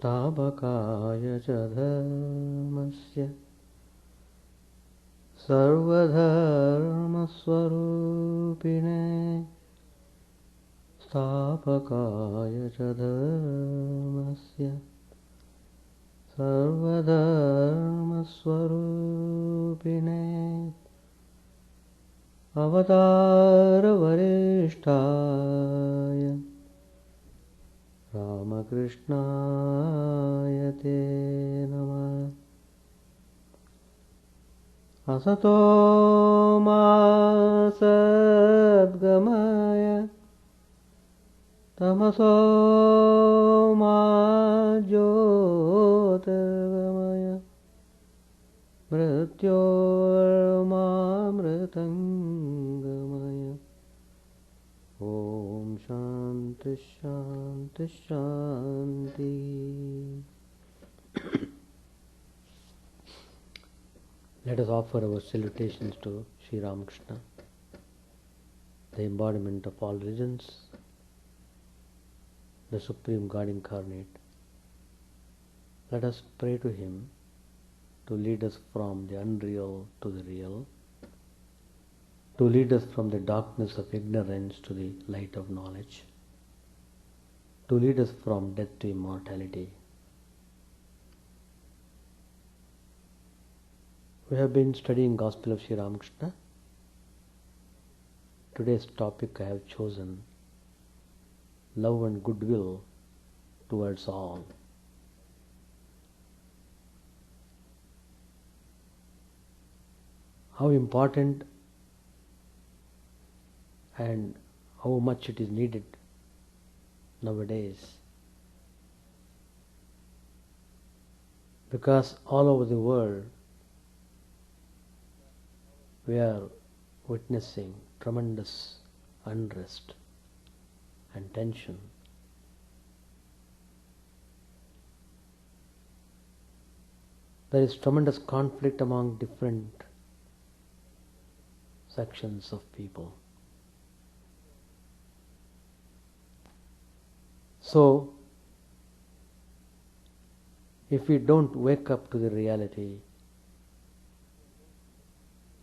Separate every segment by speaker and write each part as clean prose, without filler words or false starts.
Speaker 1: स्थापकाय च धर्मस्य सर्वधर्मस्वरूपिणे स्थापकाय च धर्मस्य सर्वधर्मस्वरूपिणे अवतारवरिष्ठाय रामकृष्णाय ते नमः। असतो मा सद्गमय तमसो मा ज्योतिर्गमय मृत्योर्मामृतङ्गमय। ॐ शान्ति शान्ति शान्ति। Let us offer our salutations to Sri Ramakrishna, the embodiment of all religions, the Supreme God incarnate. Let us pray to Him to lead us from the unreal to the real, to lead us from the darkness of ignorance to the light of knowledge, to lead us from death to immortality. We have been studying Gospel of Sri Ramakrishna. Today's topic I have chosen, love and goodwill towards all. How important and how much it is needed nowadays, because all over the world we are witnessing tremendous unrest and tension. There is tremendous conflict among different sections of people. So, if we don't wake up to the reality,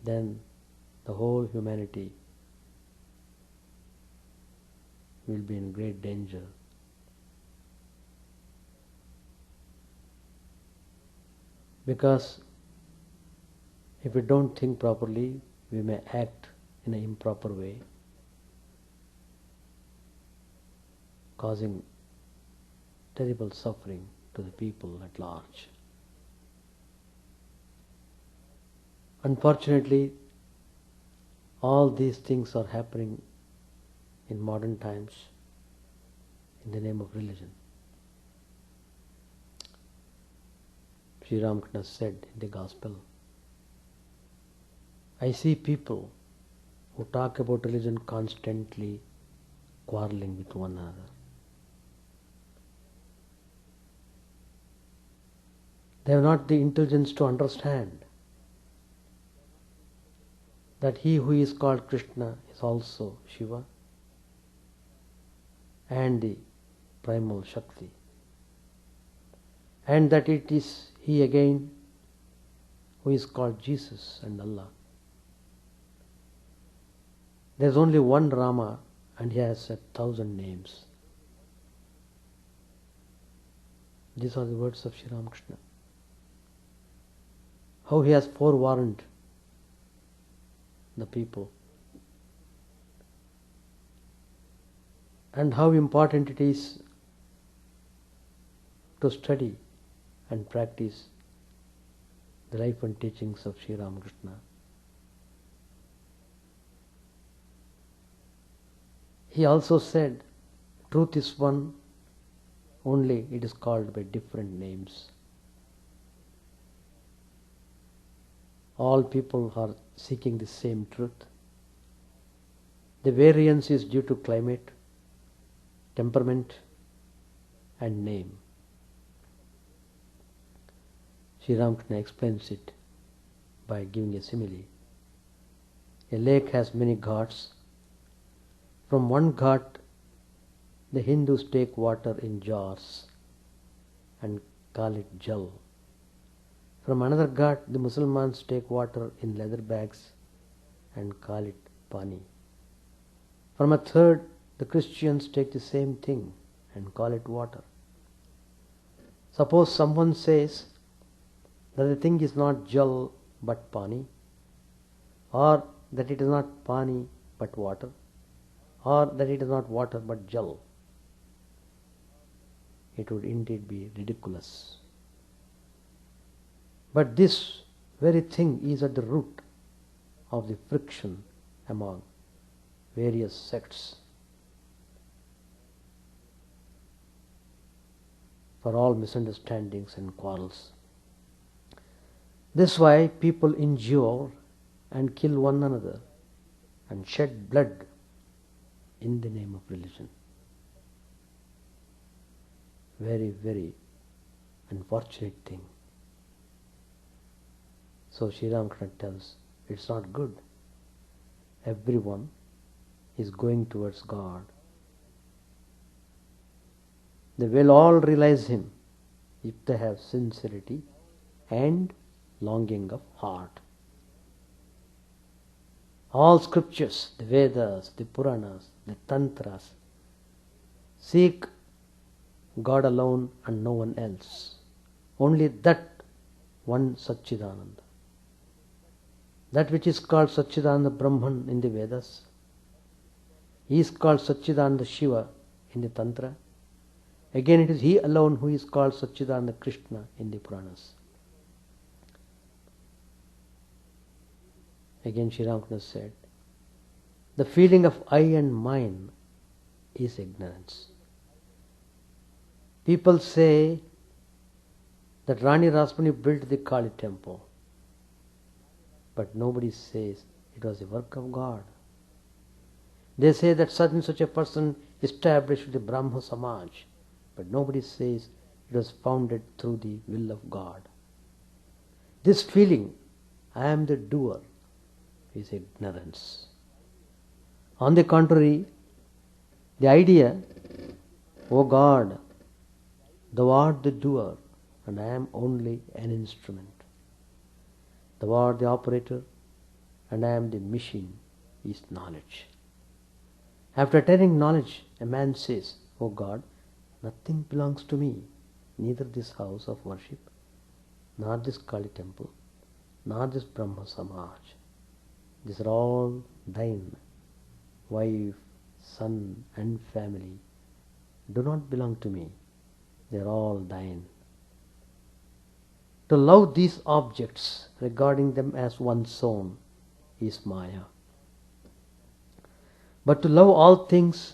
Speaker 1: then the whole humanity will be in great danger. Because if we don't think properly, we may act in an improper way, causing terrible suffering to the people at large. Unfortunately, all these things are happening in modern times in the name of religion. Sri Ramakrishna said in the Gospel, I see people who talk about religion constantly quarreling with one another. They have not the intelligence to understand that he who is called Krishna is also Shiva and the primal Shakti, and that it is he again who is called Jesus and Allah. There is only one Rama and he has 1,000 names. These are the words of Sri Ramakrishna. How he has forewarned the people, and how important it is to study and practice the life and teachings of Sri Ramakrishna. He also said, truth is one, only it is called by different names. All people are seeking the same truth. The variance is due to climate, temperament, and name. Sri Ramakrishna explains it by giving a simile. A lake has many ghats. From one ghat, the Hindus take water in jars and call it jal. From another ghat, the Muslims take water in leather bags and call it pani. From a third, the Christians take the same thing and call it water. Suppose someone says that the thing is not jal but pani, or that it is not pani but water, or that it is not water but jal. It would indeed be ridiculous. But this very thing is at the root of the friction among various sects. For all misunderstandings and quarrels. This is why people injure and kill one another and shed blood in the name of religion. Very, very unfortunate thing. So Sri Ramakrishna tells, it's not good. Everyone is going towards God. They will all realize Him if they have sincerity and longing of heart. All scriptures, the Vedas, the Puranas, the Tantras, seek God alone and no one else. Only that one Satchidananda. That which is called Satchidananda Brahman in the Vedas, he is called Satchidananda Shiva in the Tantra. Again, it is he alone who is called Satchidananda Krishna in the Puranas. Again, Sri Ramakrishna said, the feeling of I and mine is ignorance. People say that Rani Rasmani built the Kali temple, but nobody says it was the work of God. They say that such and such a person established the Brahma Samaj, but nobody says it was founded through the will of God. This feeling, I am the doer, is ignorance. On the contrary, the idea, O God, thou art the doer and I am only an instrument. Thou art the operator and I am the machine, is knowledge. After attaining knowledge, a man says, O God, nothing belongs to me, neither this house of worship, nor this Kali temple, nor this Brahma Samaj. These are all thine. Wife, son and family do not belong to me. They are all thine. To love these objects, regarding them as one's own, is Maya. But to love all things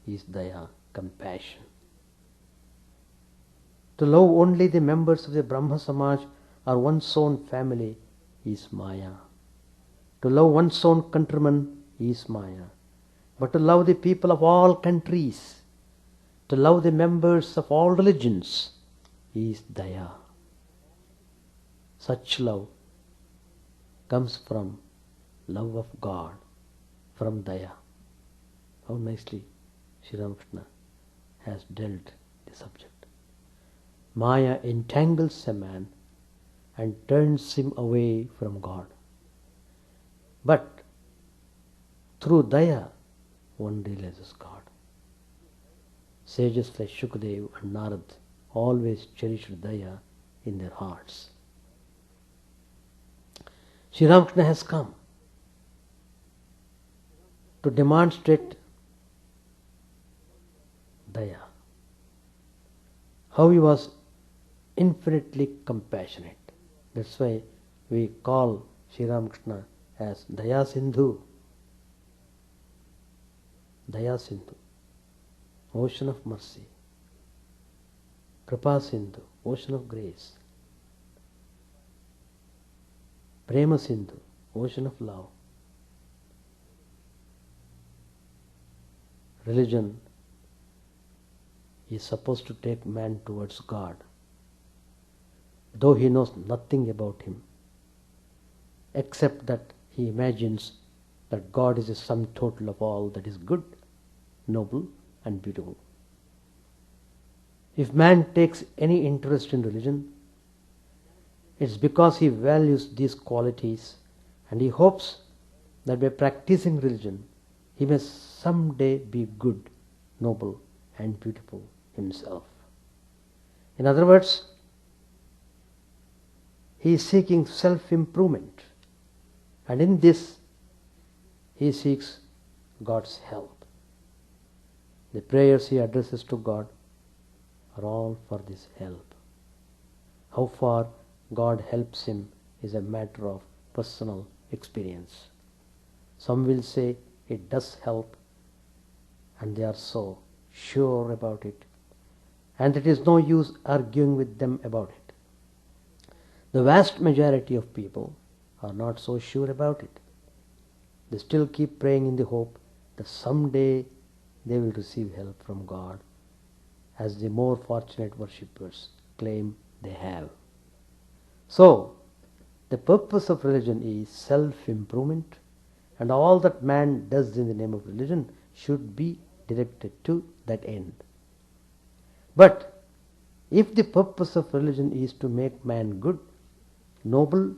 Speaker 1: is Daya, compassion. To love only the members of the Brahma Samaj or one's own family is Maya. To love one's own countrymen is Maya. But to love the people of all countries, to love the members of all religions is Daya. Such love comes from love of God, from Daya. How nicely Sri Ramakrishna has dealt the subject. Maya entangles a man and turns him away from God. But through Daya, one realizes God. Sages like Shukadev and Narad always cherished Daya in their hearts. Sri Ramakrishna has come to demonstrate Daya. How he was infinitely compassionate. That's why we call Sri Ramakrishna as Daya Sindhu. Daya Sindhu, ocean of mercy. Kripa Sindhu, ocean of grace. Prema Sindhu, ocean of love. Religion is supposed to take man towards God, though he knows nothing about him, except that he imagines that God is the sum total of all that is good, noble and beautiful. If man takes any interest in religion, it's because he values these qualities and he hopes that by practicing religion, he may someday be good, noble, and beautiful himself. In other words, he is seeking self-improvement, and in this, he seeks God's help. The prayers he addresses to God are all for this help. How far God helps him is a matter of personal experience. Some will say it does help, and they are so sure about it, and it is no use arguing with them about it. The vast majority of people are not so sure about it. They still keep praying in the hope that someday they will receive help from God, as the more fortunate worshippers claim they have. So, the purpose of religion is self-improvement, and all that man does in the name of religion should be directed to that end. But if the purpose of religion is to make man good, noble,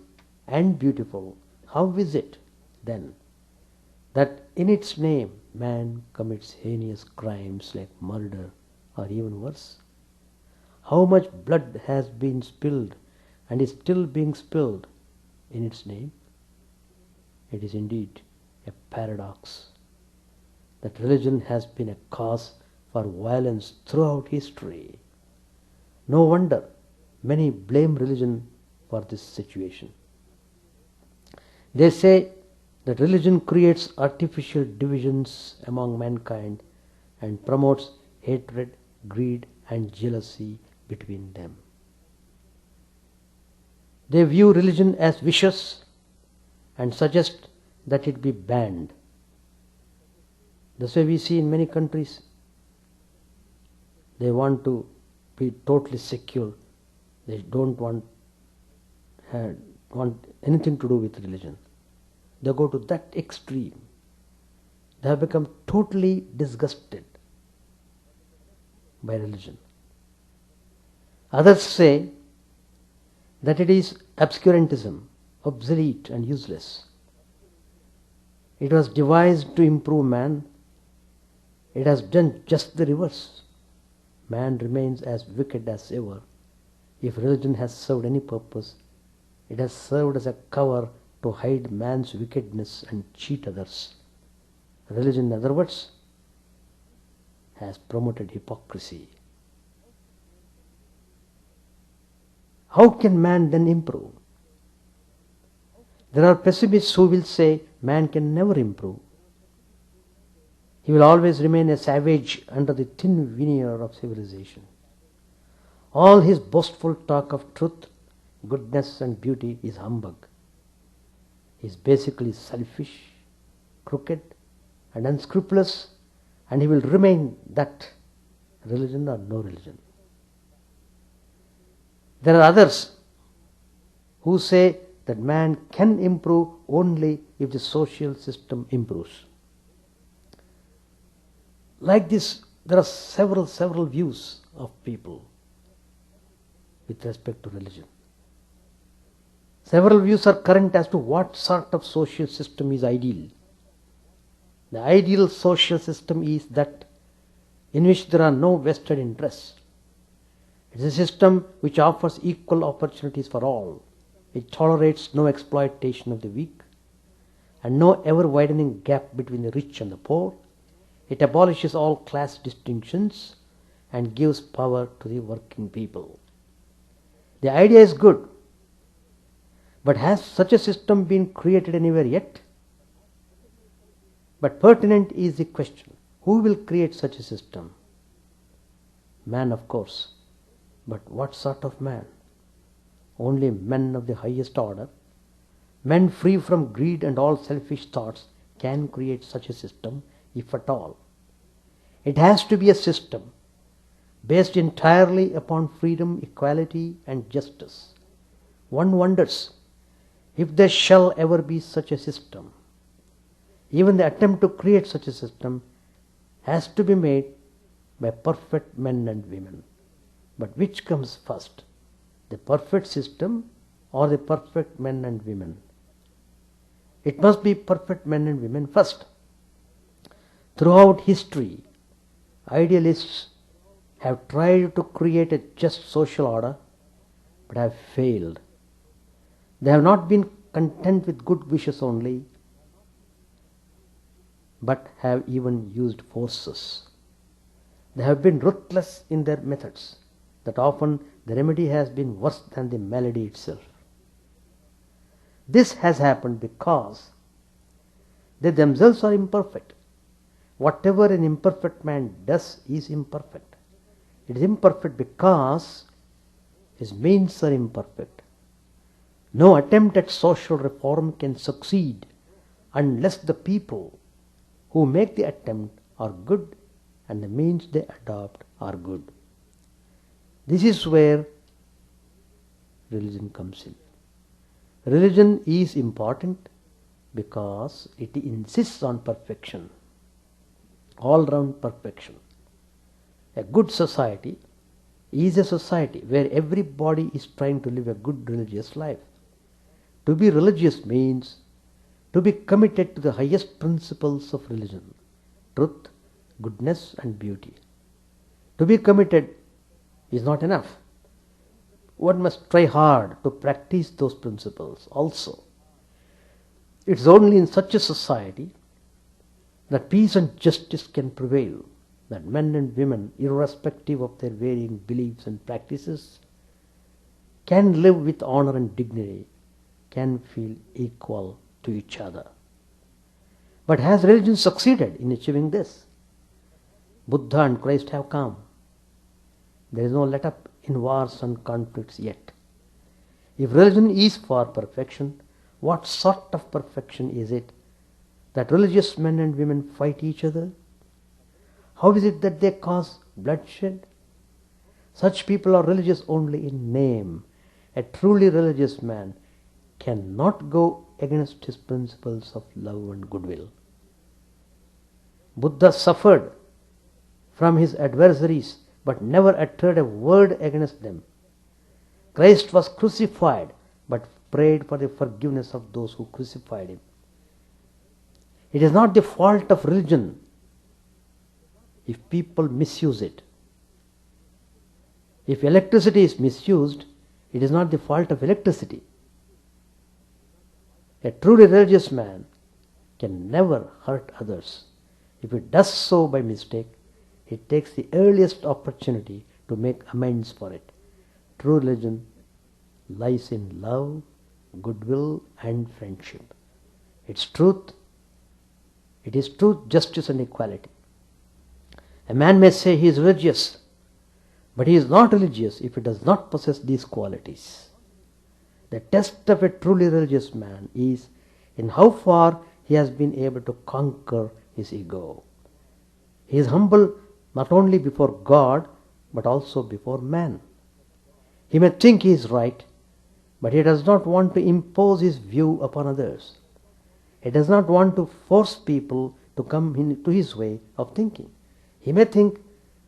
Speaker 1: and beautiful, how is it then that in its name man commits heinous crimes like murder or even worse? How much blood has been spilled and is still being spilled in its name? It is indeed a paradox that religion has been a cause for violence throughout history. No wonder many blame religion for this situation. They say that religion creates artificial divisions among mankind and promotes hatred, greed, and jealousy between them. They view religion as vicious and suggest that it be banned. That's why we see in many countries they want to be totally secure. They don't want anything to do with religion. They go to that extreme. They have become totally disgusted by religion. Others say that it is obscurantism, obsolete and useless. It was devised to improve man. It has done just the reverse. Man remains as wicked as ever. If religion has served any purpose, it has served as a cover to hide man's wickedness and cheat others. Religion, in other words, has promoted hypocrisy. How can man then improve? There are pessimists who will say man can never improve. He will always remain a savage under the thin veneer of civilization. All his boastful talk of truth, goodness and beauty is humbug. He is basically selfish, crooked and unscrupulous, and he will remain that, religion or no religion. There are others who say that man can improve only if the social system improves. Like this, there are several views of people with respect to religion. Several views are current as to what sort of social system is ideal. The ideal social system is that in which there are no vested interests. It is a system which offers equal opportunities for all. It tolerates no exploitation of the weak and no ever-widening gap between the rich and the poor. It abolishes all class distinctions and gives power to the working people. The idea is good, but has such a system been created anywhere yet? But pertinent is the question, who will create such a system? Man, of course. But what sort of man? Only men of the highest order, men free from greed and all selfish thoughts, can create such a system, if at all. It has to be a system based entirely upon freedom, equality and justice. One wonders if there shall ever be such a system. Even the attempt to create such a system has to be made by perfect men and women. But which comes first? The perfect system or the perfect men and women? It must be perfect men and women first. Throughout history, idealists have tried to create a just social order, but have failed. They have not been content with good wishes only, but have even used forces. They have been ruthless in their methods, that often the remedy has been worse than the malady itself. This has happened because they themselves are imperfect. Whatever an imperfect man does is imperfect. It is imperfect because his means are imperfect. No attempt at social reform can succeed unless the people who make the attempt are good and the means they adopt are good. This is where religion comes in. Religion is important because it insists on perfection, all-round perfection. A good society is a society where everybody is trying to live a good religious life. To be religious means to be committed to the highest principles of religion: truth, goodness and beauty. To be committed is not enough. One must try hard to practice those principles also. It's only in such a society that peace and justice can prevail, that men and women, irrespective of their varying beliefs and practices, can live with honor and dignity, can feel equal to each other. But has religion succeeded in achieving this? Buddha and Christ have come. There is no let-up in wars and conflicts yet. If religion is for perfection, what sort of perfection is it that religious men and women fight each other? How is it that they cause bloodshed? Such people are religious only in name. A truly religious man cannot go against his principles of love and goodwill. Buddha suffered from his adversaries but never uttered a word against them. Christ was crucified but prayed for the forgiveness of those who crucified him. It is not the fault of religion if people misuse it. If electricity is misused, it is not the fault of electricity. A truly religious man can never hurt others. If he does so by mistake, he takes the earliest opportunity to make amends for it. True religion lies in love, goodwill and friendship. It is truth, justice and equality. A man may say he is religious, but he is not religious if he does not possess these qualities. The test of a truly religious man is in how far he has been able to conquer his ego. He is humble not only before God but also before man. He may think he is right, but he does not want to impose his view upon others. He does not want to force people to come into his way of thinking. He may think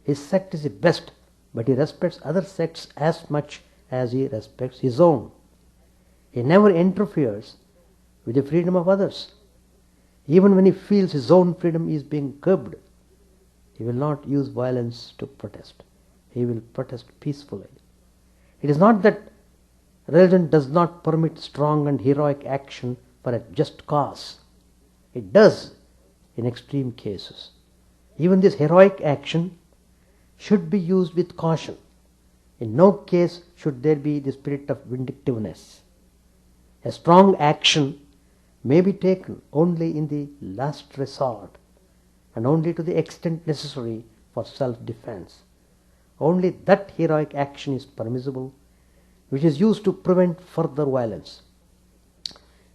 Speaker 1: his sect is the best, but he respects other sects as much as he respects his own. He never interferes with the freedom of others. Even when he feels his own freedom is being curbed, he will not use violence to protest. He will protest peacefully. It is not that religion does not permit strong and heroic action for a just cause. It does in extreme cases. Even this heroic action should be used with caution. In no case should there be the spirit of vindictiveness. A strong action may be taken only in the last resort and only to the extent necessary for self-defense. Only that heroic action is permissible which is used to prevent further violence.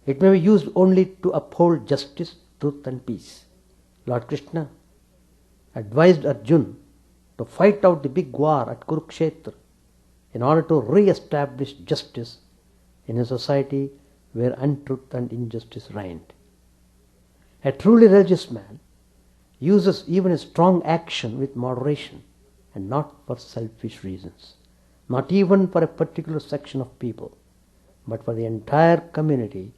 Speaker 1: It may be used only to uphold justice, truth and peace. Lord Krishna advised Arjuna to fight out the big war at Kurukshetra in order to re-establish justice in a society where untruth and injustice reigned. A truly religious man uses even a strong action with moderation and not for selfish reasons. not even for a particular section of people, but for the entire community,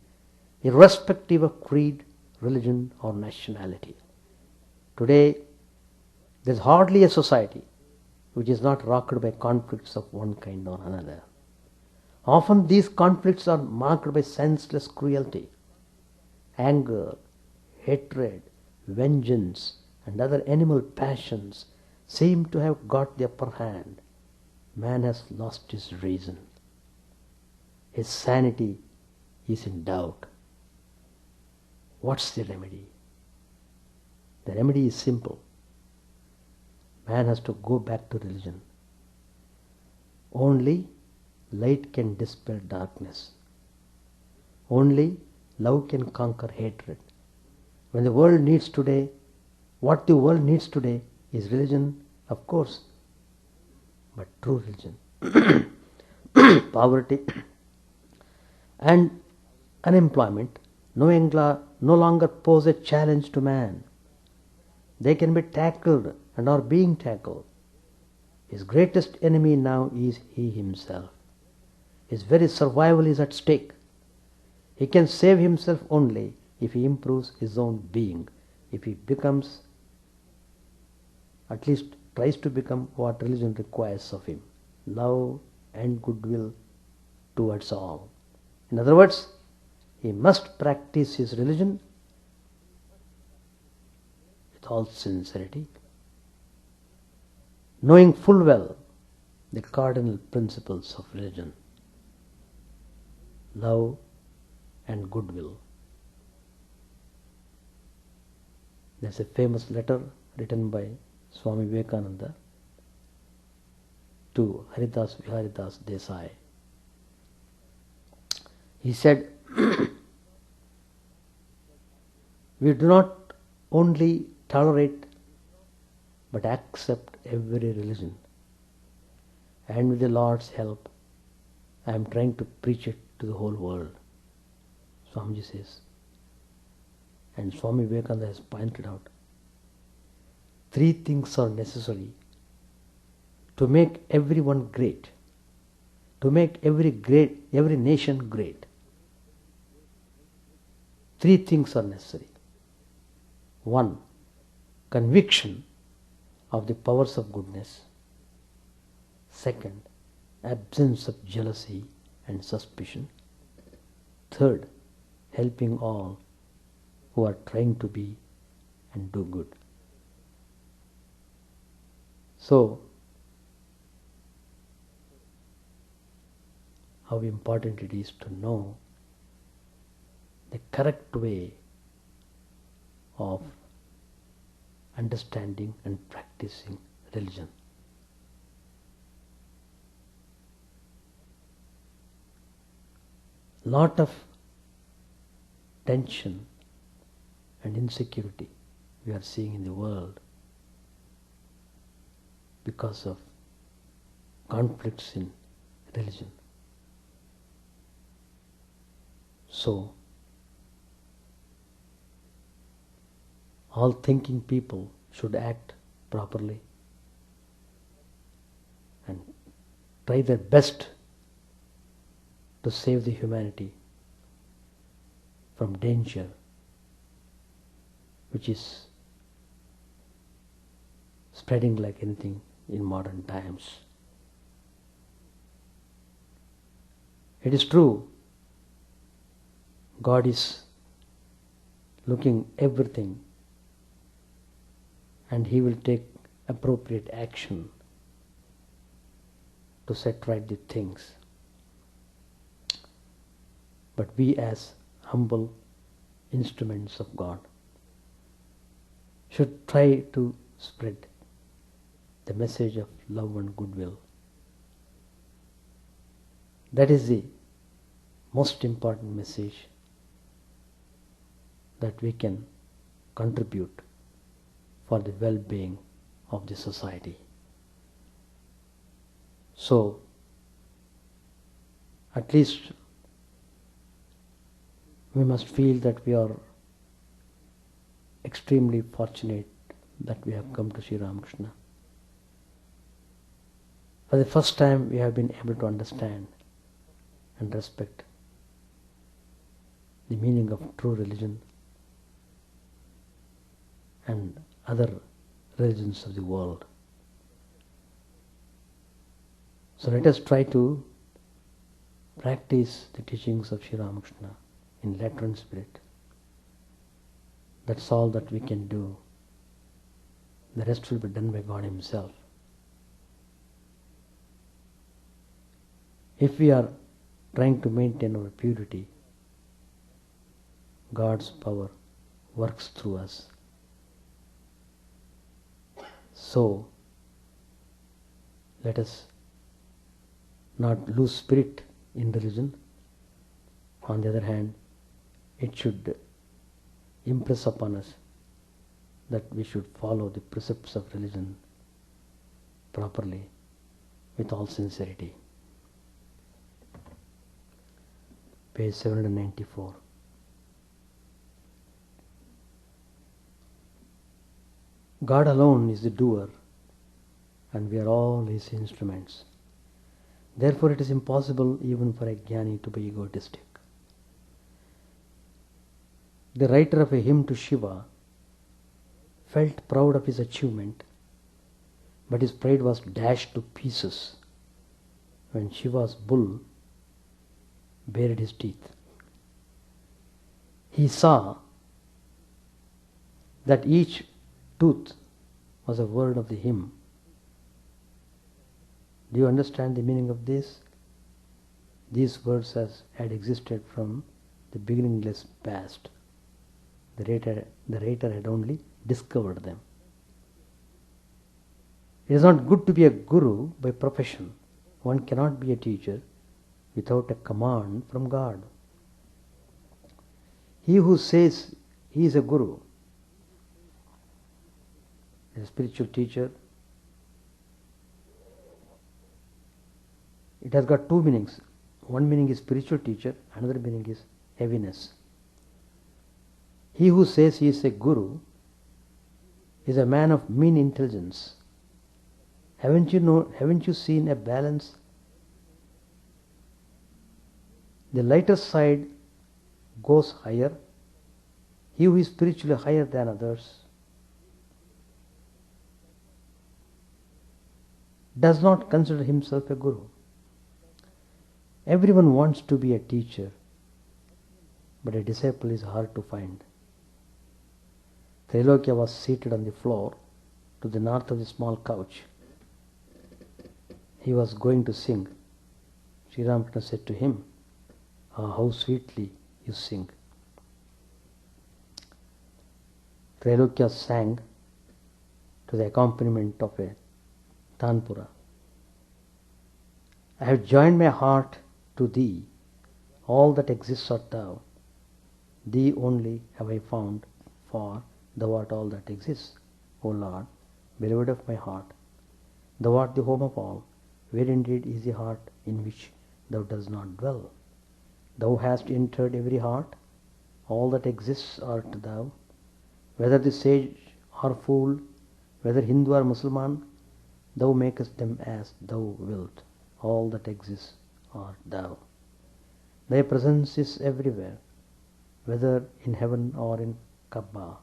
Speaker 1: irrespective of creed, religion, or nationality. Today, there is hardly a society which is not rocked by conflicts of one kind or another. Often these conflicts are marked by senseless cruelty, anger, hatred, vengeance, and other animal passions seem to have got the upper hand. Man has lost his reason. His sanity is in doubt. What's the remedy? The remedy is simple. Man has to go back to religion. Only light can dispel darkness. Only love can conquer hatred. When the world needs today, what the world needs today is religion, of course, but true religion. Poverty and unemployment no longer pose a challenge to man. They can be tackled and are being tackled. His greatest enemy now is he himself. His very survival is at stake. He can save himself only if he improves his own being, if he becomes, at least tries to become what religion requires of him: love and goodwill towards all. In other words, he must practice his religion with all sincerity, knowing full well the cardinal principles of religion: love and goodwill. There's a famous letter written by Swami Vivekananda to Haridas Viharidas Desai. He said, we do not only tolerate but accept every religion, and with the Lord's help I am trying to preach it to the whole world. Swamiji says, and Swami Vivekananda has pointed out, three things are necessary to make everyone great, to make every nation great. Three things are necessary. One, conviction of the powers of goodness. Second, absence of jealousy and suspicion. Third, helping all who are trying to be and do good. So, how important it is to know the correct way of understanding and practicing religion. Lot of tension and insecurity we are seeing in the world because of conflicts in religion. So, all thinking people should act properly and try their best to save the humanity from danger which is spreading like anything in modern times. It is true, God is looking everything and He will take appropriate action to set right the things. But we as humble instruments of God should try to spread the message of love and goodwill. That is the most important message that we can contribute for the well-being of the society. So, at least we must feel that we are extremely fortunate that we have come to see Ramakrishna. For the first time we have been able to understand and respect the meaning of true religion and other religions of the world. So let us try to practice the teachings of Sri Ramakrishna in letter and spirit. That's all that we can do. The rest will be done by God Himself. If we are trying to maintain our purity, God's power works through us. So, let us not lose spirit in religion. On the other hand, it should impress upon us that we should follow the precepts of religion properly with all sincerity. Page 794. God alone is the doer, and we are all His instruments. Therefore it is impossible even for a jnani to be egotistic. The writer of a hymn to Shiva felt proud of his achievement, but his pride was dashed to pieces when Shiva's bull bared his teeth. He saw that each tooth was a word of the hymn. Do you understand the meaning of this? These words had existed from the beginningless past. The writer had only discovered them. It is not good to be a guru by profession. One cannot be a teacher without a command from God. He who says he is a guru, a spiritual teacher, it has got two meanings. One meaning is spiritual teacher, another meaning is heaviness. He who says he is a guru is a man of mean intelligence. Haven't you seen a balance? The lighter side goes higher. He who is spiritually higher than others does not consider himself a guru. Everyone wants to be a teacher, but a disciple is hard to find. Trailokya was seated on the floor to the north of the small couch. He was going to sing. Sri Ramakrishna said to him, "Ah, how sweetly you sing." Trailokya sang to the accompaniment of a tanpura. "I have joined my heart to thee. All that exists art thou. Thee only have I found, for thou art all that exists. O Lord, beloved of my heart, thou art the home of all. Where indeed is the heart in which thou dost not dwell? Thou hast entered every heart. All that exists art thou. Whether the sage or fool, whether Hindu or Mussulman, thou makest them as thou wilt. All that exists art thou. Thy presence is everywhere, whether in heaven or in Kaaba.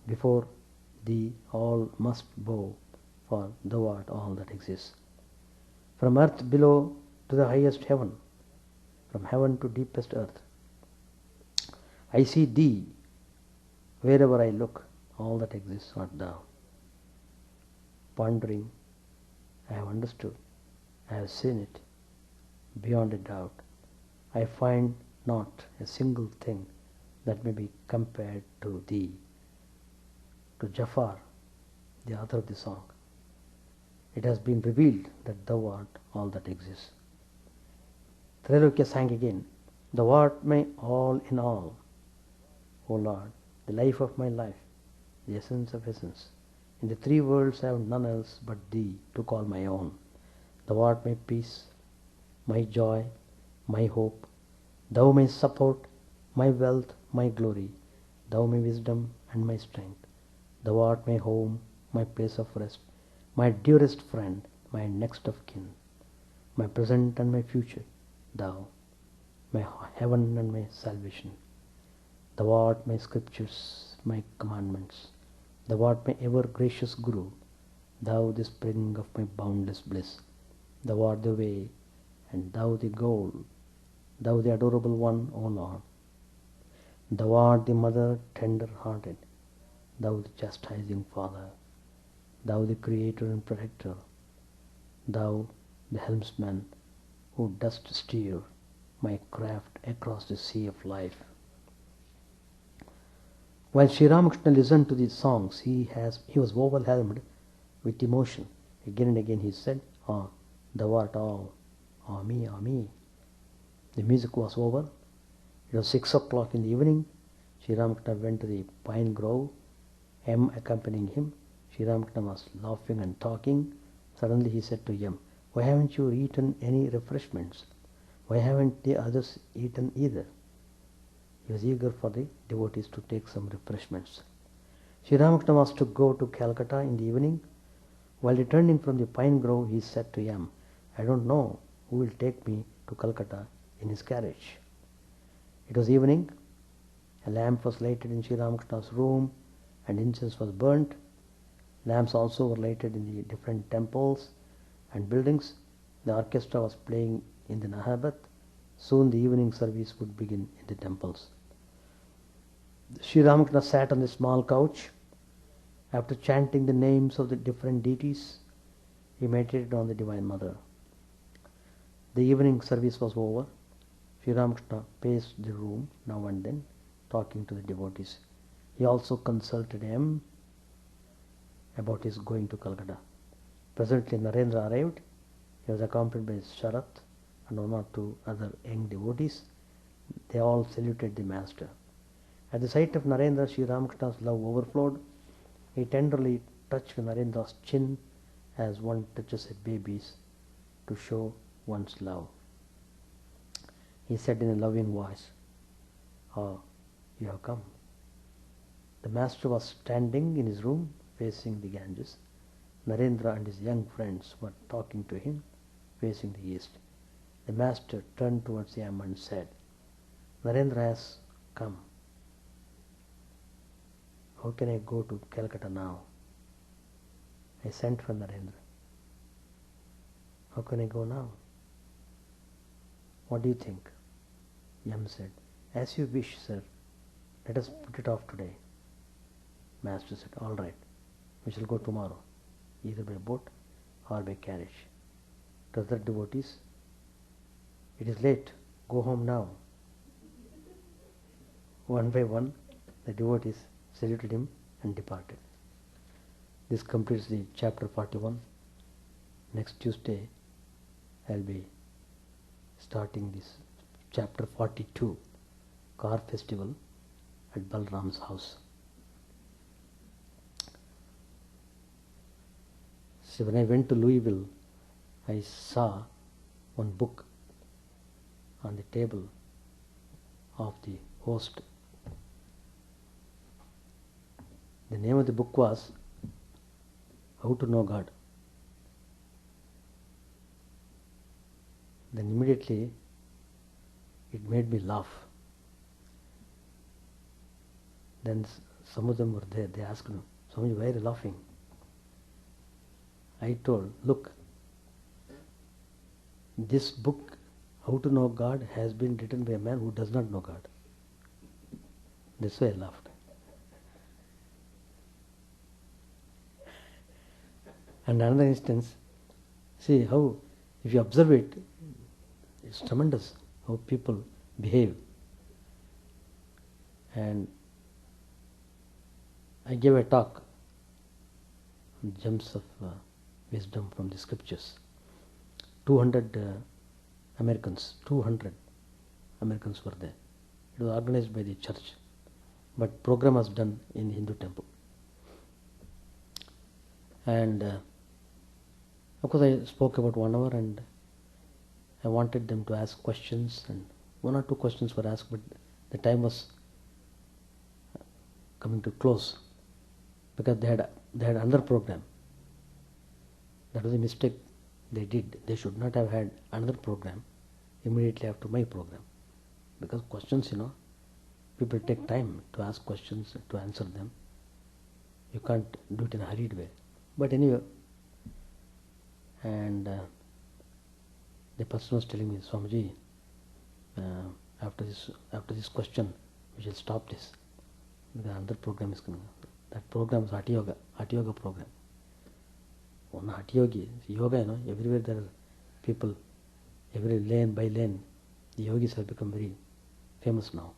Speaker 1: Before thee all must bow, for thou art all that exists. From earth below to the highest heaven, from heaven to deepest earth, I see thee. Wherever I look, all that exists art thou. Pondering, I have understood, I have seen it, beyond a doubt. I find not a single thing that may be compared to thee." To Jafar, the author of the song, it has been revealed that thou art all that exists. Trailokya sang again, "Thou art my all in all. O Lord, the life of my life, the essence of essence. In the three worlds I have none else but thee to call my own. Thou art my peace, my joy, my hope. Thou my support, my wealth, my glory. Thou my wisdom and my strength. Thou art my home, my place of rest, my dearest friend, my next of kin, my present and my future, thou, my heaven and my salvation. Thou art my scriptures, my commandments. Thou art my ever gracious Guru, thou the spring of my boundless bliss. Thou art the way, and thou the goal, thou the adorable one, O Lord. Thou art the mother tender-hearted, thou the chastising father, thou the creator and protector, thou the helmsman who dost steer my craft across the sea of life. While Sri Ramakrishna listened to these songs, he was overwhelmed with emotion. Again and again he said, "Ah, thou art all, ah me, ah me." The music was over. It was 6 o'clock in the evening. Sri Ramakrishna went to the pine grove, M accompanying him. Sri Ramakrishna was laughing and talking. Suddenly he said to M, "Why haven't you eaten any refreshments? Why haven't the others eaten either?" He was eager for the devotees to take some refreshments. Sri Ramakrishna was to go to Calcutta in the evening. While returning from the pine grove, he said to M, "I don't know who will take me to Calcutta in his carriage." It was evening. A lamp was lighted in Sri Ramakrishna's room and incense was burnt. Lamps also were lighted in the different temples and buildings. The orchestra was playing in the Nahabat. Soon the evening service would begin in the temples. Sri Ramakrishna sat on the small couch. After chanting the names of the different deities, he meditated on the Divine Mother. The evening service was over. Sri Ramakrishna paced the room now and then, talking to the devotees. He also consulted him about his going to Calcutta. Presently Narendra arrived. He was accompanied by Sharat and one or two other young devotees. They all saluted the master. At the sight of Narendra, Sri Ramakrishna's love overflowed. He tenderly touched Narendra's chin as one touches a baby's to show one's love. He said in a loving voice, "Ah, you have come." The master was standing in his room facing the Ganges. Narendra and his young friends were talking to him facing the east. The master turned towards him and said, "Narendra has come. How can I go to Calcutta now? I sent for Narendra. How can I go now? What do you think?" Yam said, "As you wish, sir. Let us put it off today." Master said, "All right. We shall go tomorrow, either by boat or by carriage." To other devotees, "It is late. Go home now." One by one, the devotees saluted him and departed. This completes the chapter 41. Next Tuesday, I will be starting this chapter 42, Car Festival at Balram's house. So when I went to Louisville, I saw one book on the table of the host. The name of the book was How to Know God. Then immediately it made me laugh. Then some of them were there. They asked me, "Swami, why are you laughing?" I told, "Look, this book, How to Know God, has been written by a man who does not know God." That's why I laughed. And another instance, see how, if you observe it, it's tremendous how people behave. And I gave a talk on gems of wisdom from the scriptures. 200 Americans were there. It was organized by the church, but program was done in Hindu temple. And of course I spoke about 1 hour, and I wanted them to ask questions, and 1 or 2 questions were asked, but the time was coming to close because they had another program. That was a mistake they did. They should not have had another program immediately after my program. Because questions, people take time to ask questions, to answer them. You can't do it in a hurried way. But anyway, and the person was telling me, Swamiji, after this question, we shall stop this. Because another program is coming. That program is Hatha Yoga program. One Hatha Yogi, yoga, everywhere there are people, every lane by lane, the yogis have become very famous now.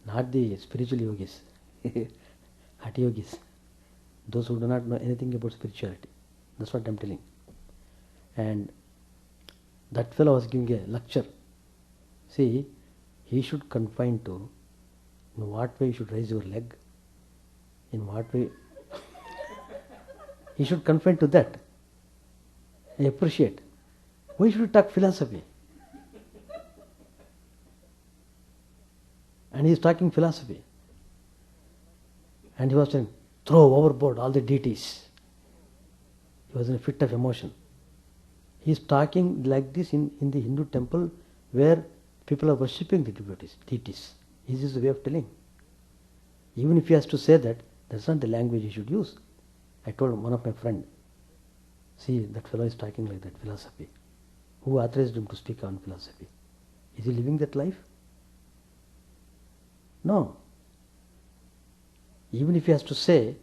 Speaker 1: Not the spiritual yogis, Hatha Yogis, those who do not know anything about spirituality. That's what I'm telling. And that fellow was giving a lecture. See, he should confine to in what way you should raise your leg, in what way. He should confine to that. I appreciate. Why should you talk philosophy? And he is talking philosophy. And he was saying, throw overboard all the deities. He was in a fit of emotion. He is talking like this in the Hindu temple where people are worshipping the deities. This is the way of telling. Even if he has to say that, that's not the language he should use. I told one of my friend, see, that fellow is talking like that, philosophy. Who authorized him to speak on philosophy? Is he living that life? No. Even if he has to say,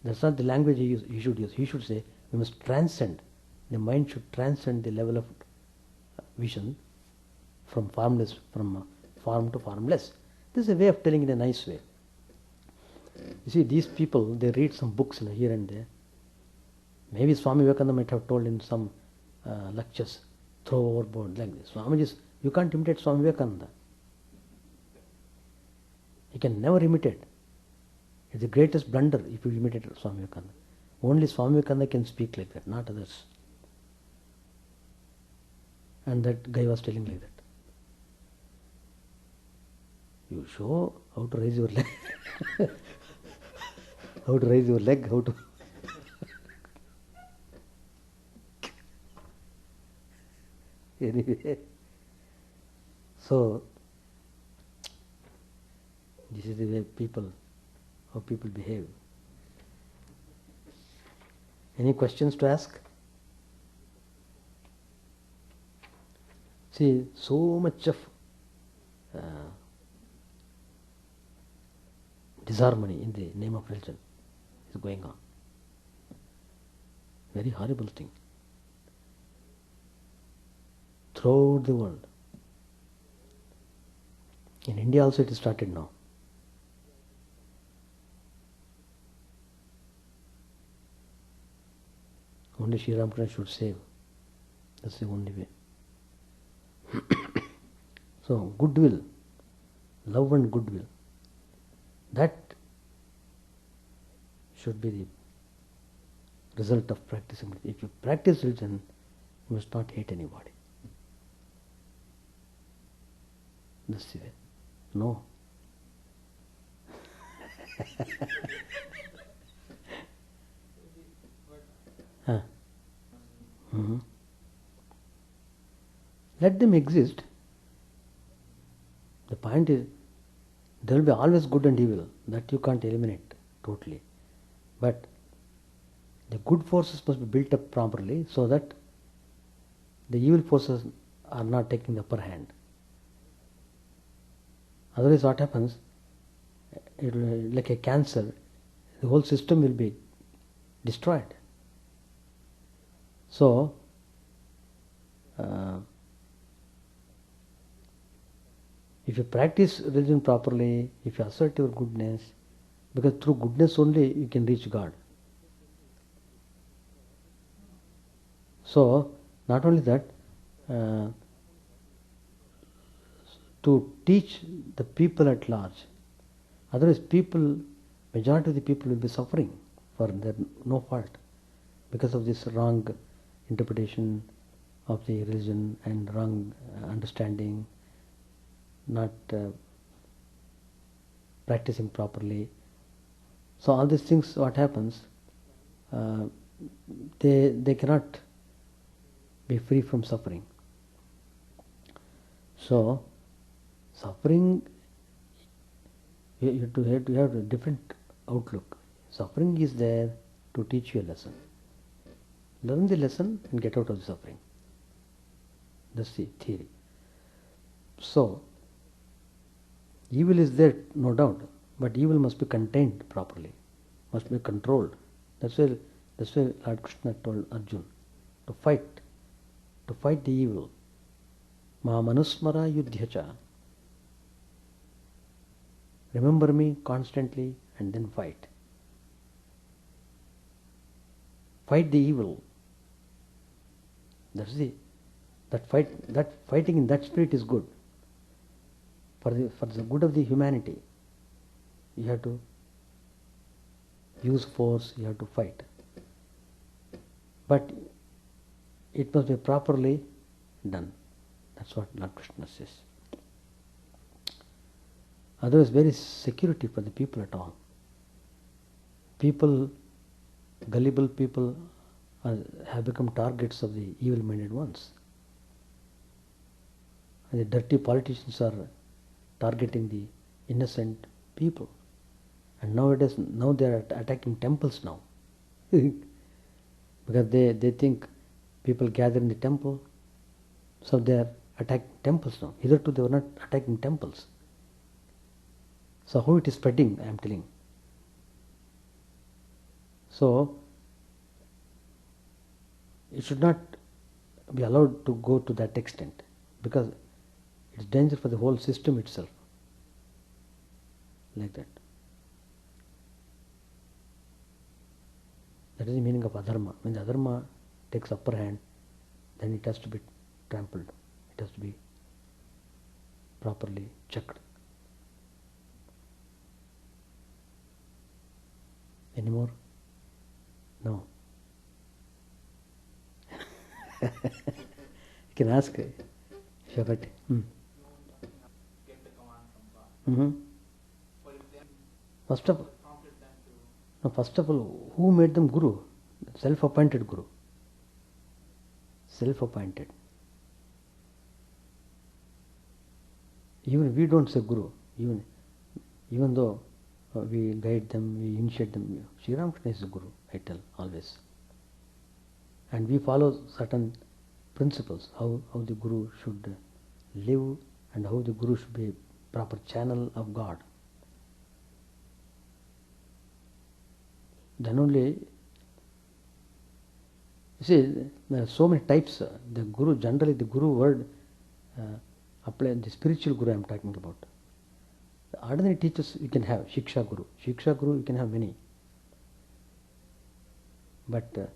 Speaker 1: that's not the language he should use. He should say, we must transcend. The mind should transcend the level of vision from formless, from form to formless. This is a way of telling in a nice way. You see, these people, they read some books here and there. Maybe Swami Vivekananda might have told in some lectures, throw overboard like this. Swamiji, you can't imitate Swami Vivekananda. You can never imitate. It's the greatest blunder if you imitate Swami Vivekananda. Only Swami Vivekananda can speak like that, not others. And that guy was telling like that. You show how to raise your leg. How to raise your leg, how to... Anyway, so this is the way how people behave. Any questions to ask? See, so much of disharmony in the name of religion is going on. Very horrible thing. Throughout the world. In India also it is started now. Only Sri Ramakrishna should save. That's the only way. So, goodwill, love and goodwill, that should be the result of practicing. If you practice religion, you must not hate anybody. That's the way. No. Let them exist. The point is, there will be always good and evil. That you can't eliminate totally. But the good forces must be built up properly so that the evil forces are not taking the upper hand. Otherwise what happens, it will, like a cancer, the whole system will be destroyed. So, if you practice religion properly, if you assert your goodness, because through goodness only you can reach God. So, not only that, to teach the people at large. Otherwise majority of the people will be suffering for their no fault because of this wrong interpretation of the religion and wrong understanding, not practicing properly. So all these things, what happens, they cannot be free from suffering. So, suffering, you have a different outlook. Suffering is there to teach you a lesson. Learn the lesson and get out of the suffering. That's the theory. So, evil is there, no doubt, but evil must be contained properly, must be controlled. That's why Lord Krishna told Arjuna to fight the evil. Ma manusmara yudhyacha. Remember me constantly and then fight. Fight the evil. That fighting in that spirit is good. For the good of the humanity, you have to use force, you have to fight. But it must be properly done. That's what Lord Krishna says. Otherwise, where is security for the people at all? Gullible people have become targets of the evil-minded ones. And the dirty politicians are targeting the innocent people. And now they are attacking temples now. Because they think people gather in the temple, so they are attacking temples now. Hitherto they were not attacking temples. So how it is spreading, I am telling. So it should not be allowed to go to that extent, because it's danger for the whole system itself. Like that. That is the meaning of adharma. When the adharma takes upper hand, then it has to be trampled. It has to be properly checked. Any more? No. You can ask if you have it. First of all, who made them guru? Self-appointed guru. Self-appointed. Even we don't say guru. Even though we guide them, we initiate them. Sri Ramakrishna is the guru, I tell always. And we follow certain principles, how the guru should live and how the guru should be a proper channel of God. Then only, you see, there are so many types. The guru, generally the guru word, the spiritual guru I am talking about. The ordinary teachers you can have, Shiksha Guru. Shiksha Guru you can have many. But the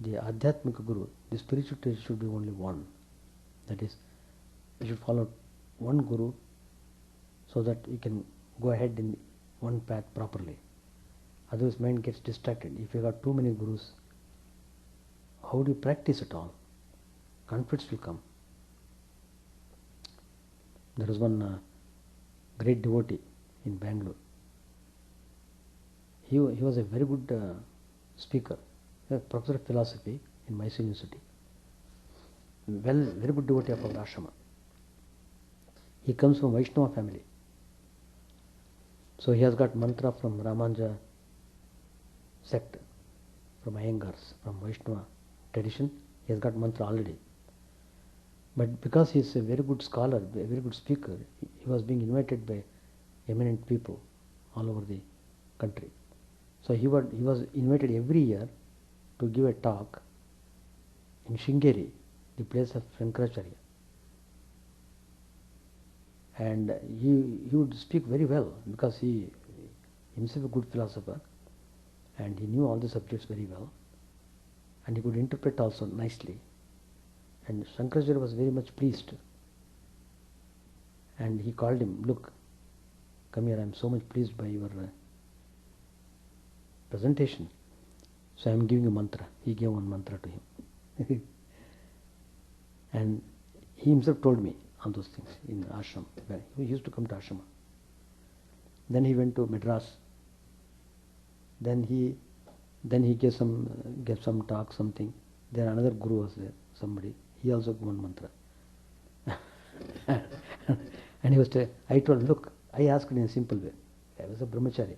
Speaker 1: Adhyatmika Guru, the spiritual teacher should be only one. That is, you should follow one Guru so that you can go ahead in one path properly. Otherwise mind gets distracted. If you got too many Gurus, how do you practice it all? Conflicts will come. There was one great devotee in Bangalore. He was a very good speaker, a professor of philosophy in Mysore University. Very good devotee of our ashrama. He comes from Vaishnava family. So he has got mantra from Ramanja sect, from Iyengars, from Vaishnava tradition. He has got mantra already. But because he is a very good scholar, a very good speaker, he was being invited by eminent people all over the country. So he was invited every year to give a talk in Shringeri, the place of Shankaracharya. And he would speak very well because he himself a good philosopher and he knew all the subjects very well and he could interpret also nicely. And Shankaracharya was very much pleased. And he called him, look, come here, I am so much pleased by your presentation. So I am giving a mantra. He gave one mantra to him. And he himself told me all those things in ashram. He used to come to ashrama. Then he went to Madras. Then he gave some talk, something. Then another guru was there, somebody, he also one mantra. And he was I told him, look, I asked in a simple way. I was a brahmachari.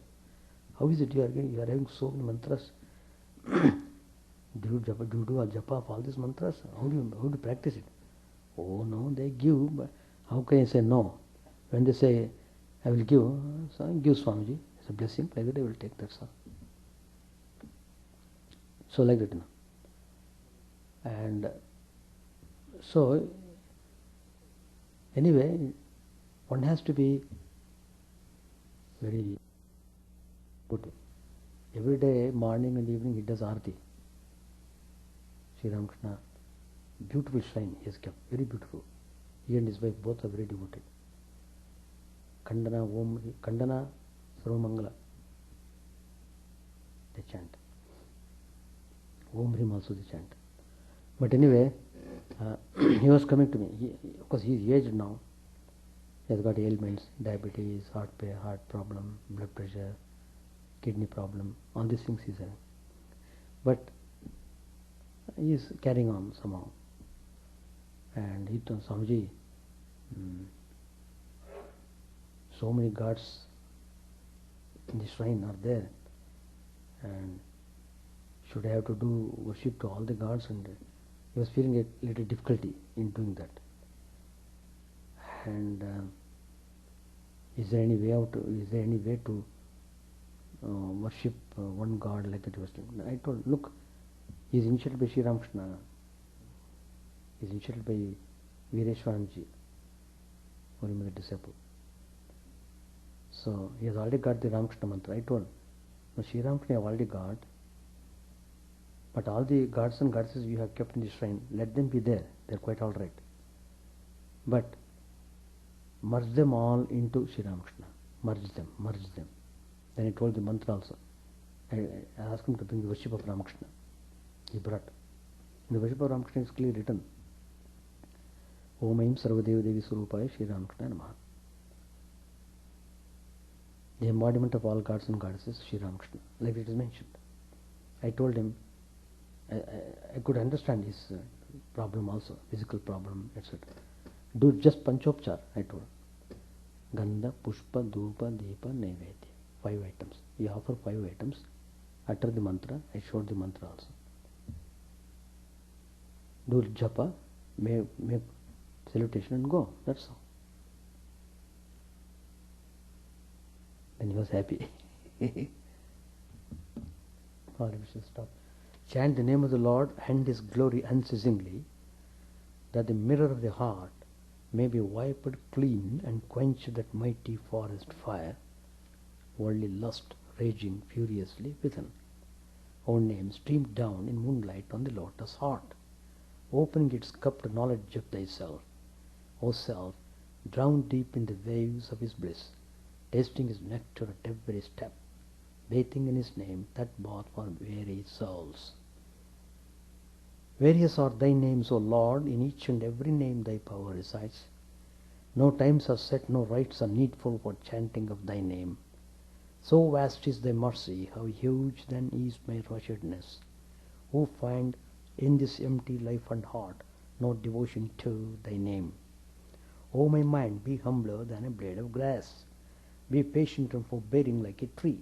Speaker 1: How is it you are having so many mantras? Do you do a japa of all these mantras? How do you practice it? Oh no, they give, but how can I say no? When they say, I will give, so I give Swamiji. It's a blessing, like that I will take that, sir. So like that, you know. And so, anyway, one has to be very good. Every day, morning and evening, he does arati. Sri Ramakrishna, beautiful shrine he has kept, very beautiful. He and his wife both are very devoted. Kandana, Om, Kandana, Sarvamangala, they chant. Om Hrim also they chant. But anyway, he was coming to me. Of course, he is aged now. He has got ailments, diabetes, heart problem, blood pressure, kidney problem. All these things he is having. But he is carrying on somehow. And he told Swamiji, so many gods in the shrine are there, and should I have to do worship to all the gods? And he was feeling a little difficulty in doing that. And is there any way out? Is there any way to worship one god like that he was doing? I told, look, he is initiated by Sri Ramakrishna. He is initiated by Veereshwaranji, only my disciple. So he has already got the Ramakrishna mantra. I told, no, Sri Ramakrishna have already got, but all the gods and goddesses you have kept in the shrine, let them be there. They are quite all right. But merge them all into Sri Ramakrishna. Merge them. Then I told the mantra also. I asked him to bring the worship of Ramakrishna. He brought. In the worship of Ramakrishna is clearly written, Om Aim Sarvadeva Devi Surupaya Sri Ramakrishna Namaha. The embodiment of all gods and goddesses, Sri Ramakrishna, like it is mentioned. I told him, I could understand his problem also, physical problem, etc. Do just Panchopchar, I told. Gandha, Pushpa, Dhupa, Deepa, Naivedya. 5 items. You offer 5 items, utter the mantra, I showed the mantra also. Do japa, make salutation and go, that's all. Then he was happy. All we should stop. Chant the name of the Lord and His glory unceasingly, that the mirror of the heart may be wiped clean and quench that mighty forest fire, worldly lust raging furiously within. Our name streamed down in moonlight on the lotus heart, opening its cup to knowledge of thyself. O self, drowned deep in the waves of his bliss, tasting his nectar at every step, bathing in his name, that bath for weary souls. Various are thy names, O Lord, in each and every name thy power resides. No times are set, no rites are needful for chanting of thy name. So vast is thy mercy, how huge then is my wretchedness, who find in this empty life and heart no devotion to thy name. O my mind, be humbler than a blade of grass. Be patient and forbearing like a tree.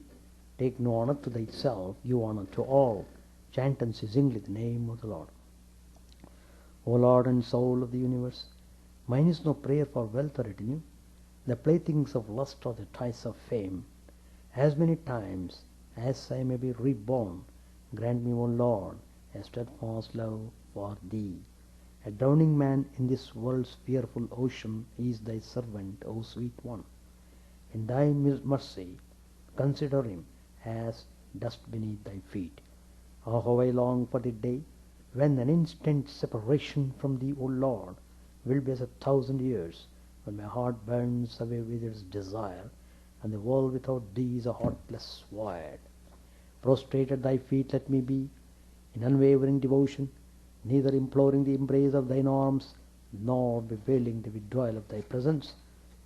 Speaker 1: Take no honor to thyself, give honor to all. Chant unceasingly the name of the Lord. O Lord and soul of the universe, mine is no prayer for wealth or retinue. The playthings of lust or the ties of fame. As many times as I may be reborn, grant me, O Lord, a steadfast love for thee. A drowning man in this world's fearful ocean is thy servant, O sweet one. In thy mercy, consider him as dust beneath thy feet. Oh, how I long for the day when an instant separation from thee, O Lord, will be as 1,000 years, when my heart burns away with its desire, and the world without thee is a heartless void. Prostrate at thy feet let me be, in unwavering devotion, neither imploring the embrace of thine arms, nor bewailing the withdrawal of thy presence,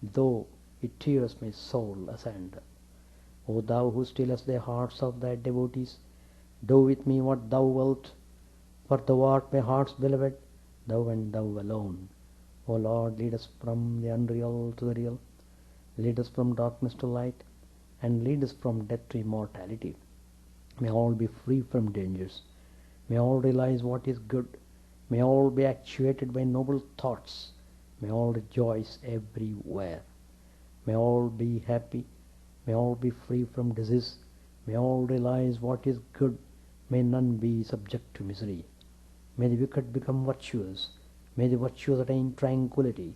Speaker 1: though it tears my soul asunder. O thou who stillest the hearts of thy devotees, do with me what thou wilt, for thou art my heart's beloved, thou and thou alone. O Lord, lead us from the unreal to the real. Lead us from darkness to light, and lead us from death to immortality. May all be free from dangers. May all realize what is good. May all be actuated by noble thoughts. May all rejoice everywhere. May all be happy. May all be free from disease. May all realize what is good. May none be subject to misery. May the wicked become virtuous. May the virtuous attain tranquility.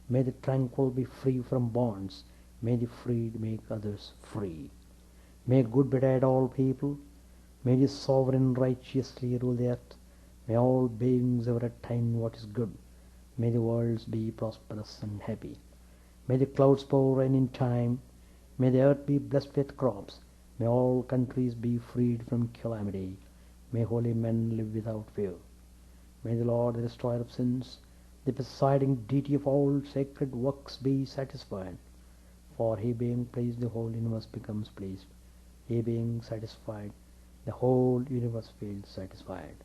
Speaker 1: May the tranquil be free from bonds. May the freed make others free. May good betide all people. May the sovereign righteously rule the earth. May all beings ever attain what is good. May the worlds be prosperous and happy. May the clouds pour rain in time. May the earth be blessed with crops. May all countries be freed from calamity. May holy men live without fear. May the Lord, the destroyer of sins, the presiding deity of all sacred works, be satisfied. For he being pleased, the whole universe becomes pleased. He being satisfied, the whole universe feels satisfied.